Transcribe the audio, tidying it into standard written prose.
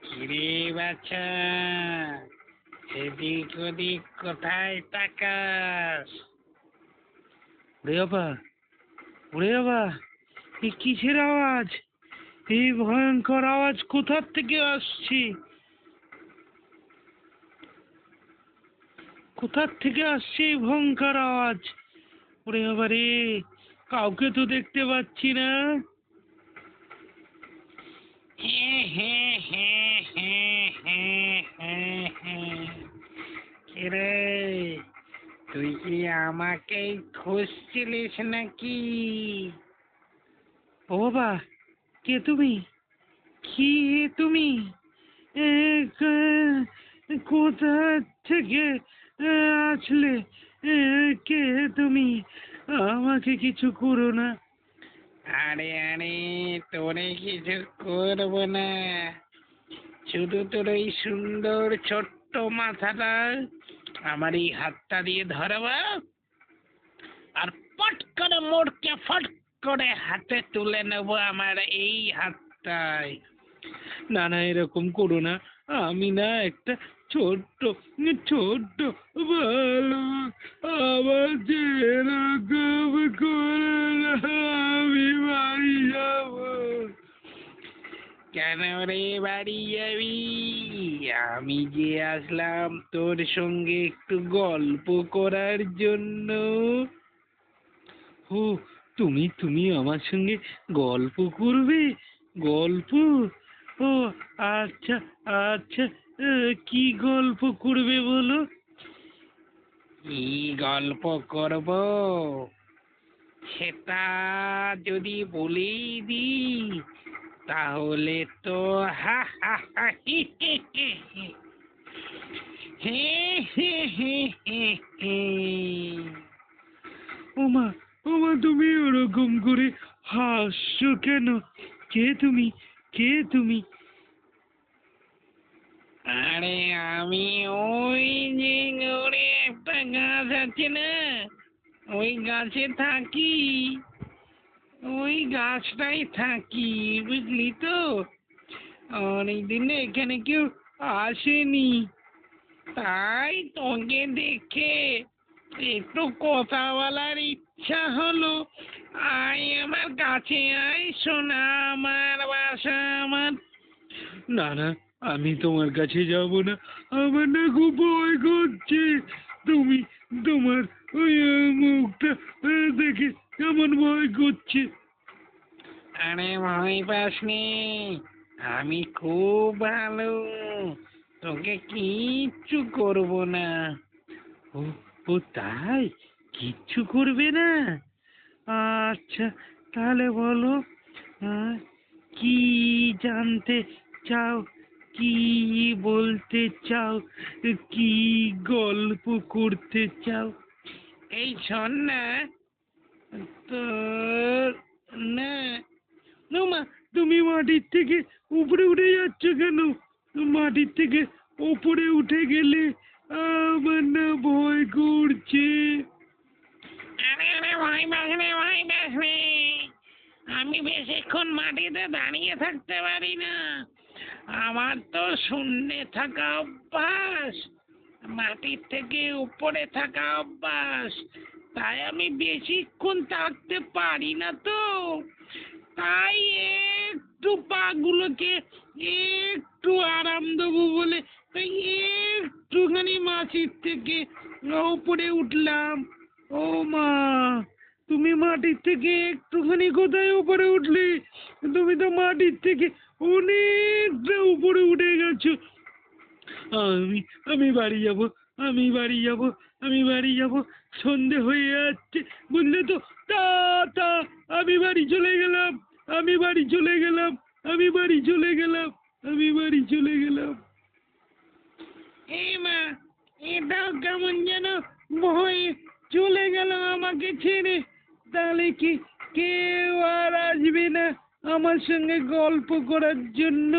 কিরে বাছা, এদিক ওদিক কোথায় তাকাস? ওরে বাবা, ওরে বাবা, এ কিসের আওয়াজ? এই ভয়ঙ্কর আওয়াজ কোথার থেকে আসছে? কোথার থেকে আসছে এই ভয়ঙ্কর আওয়াজ? ওরে বাবা রে, কাউকে তো দেখতে পাচ্ছি না। কিরে, তুই কি আমাকেই খুঁজছিলিস নাকি? ও বাবা, কে তুমি? কি তুমি? এ, কোথা থেকে আসলে? কে তুমি? আমাকে কিছু করো না। আরে আরে, তোরে কিছু করবো না, শুধু তোর এই সুন্দর ছোট্ট মাথাটা আমার এই হাতটা দিয়ে ধরবা, আর পট করে মোড়কে ফট করে হাতে তুলে নেবো আমার এই হাতটায়। না না, এরকম করো না। আমি না একটা ছোট্ট ছোট্ট ভালুক। আবার যে এরকম করো না, আমি বাড়ি যাবো। কেন রে বাড়ি যাবি? আমি যে আসলাম তোর সঙ্গে একটু গল্প করার জন্য। ও, তুমি তুমি আমার সঙ্গে গল্প করবে? গল্প? ও আচ্ছা, আচ্ছা, কি গল্প করবে বলো? কি গল্প করব সেটা যদি বলেই দি, তাহলে তো হা হা হা হি হি হি হি হি হি হি হি হি। ওমা, ওমা, তুমি ওরকম করে হাসছো কেন? কে তুমি? কে তুমি? আরে আমি ওই যে ওরে একটা গাছ আছে না, ওই গাছে থাকি, ওই গাছটাই থাকি, বুঝলি তো? অনেকদিন এখানে কেউ আসেনি, তাই তোকে দেখে একটু কথা বলার ইচ্ছা হলো। আয় আমার কাছে, আয় শোনা, আমার বাসা আমার। না না, আমি তোমার কাছে যাব না। আমার না খুব ভয় করছে। তুমি, তোমার ওই মুখটা দেখে কেমন ভয় করছে। আরে ভয় পাসনি, আমি খুব ভালো, তোকে কিচ্ছু করবো না। ও, ও তাই? কিচ্ছু করবে না? আচ্ছা, তাহলে বলো, আহ, কি জানতে চাও? কি বলতে চাও? কি গল্প করতে চাও? এই শোন না, তোর না, মা, তুমি মাটির থেকে উপরে উঠে যাচ্ছ কেন? মাটির থেকে উপরে উঠে গেলে আমার না ভয় করছে। আরে আরে ভয় পাসনি, ভয় পাসনি, আমি বেশিক্ষণ মাটিতে দাঁড়িয়ে থাকতে পারি না, আমার তো শূন্যে থাকা অভ্যাস, মাটির থেকে উপরে থাকা অভ্যাস, তাই আমি বেশিক্ষণ থাকতে পারি না তো, তাই একটু পাগুলোকে একটু আরাম দেবো বলে তাই একটুখানি মাটির থেকে উপরে উঠলাম। ও মা, তুমি মাটির থেকে একটুখানি কোথায় উপরে উঠলে? তুমি তো মাটির থেকে অনেকটা উপরে উঠে গেছো। আমি আমি বাড়ি যাব, আমি বাড়ি যাব, আমি বাড়ি যাব। সন্ধে হয়ে যাচ্ছে, বুঝলে তো? টা, আমি বাড়ি চলে গেলাম, আমি বাড়ি চলে গেলাম, আমি বাড়ি চলে গেলাম, আমি বাড়ি চলে গেলাম। এই মা, এটাও কেমন যেন ভয়ে চলে গেল আমাকে ছেড়ে। তাহলে কি কেউ আর আসবে না আমার সঙ্গে গল্প করার জন্য?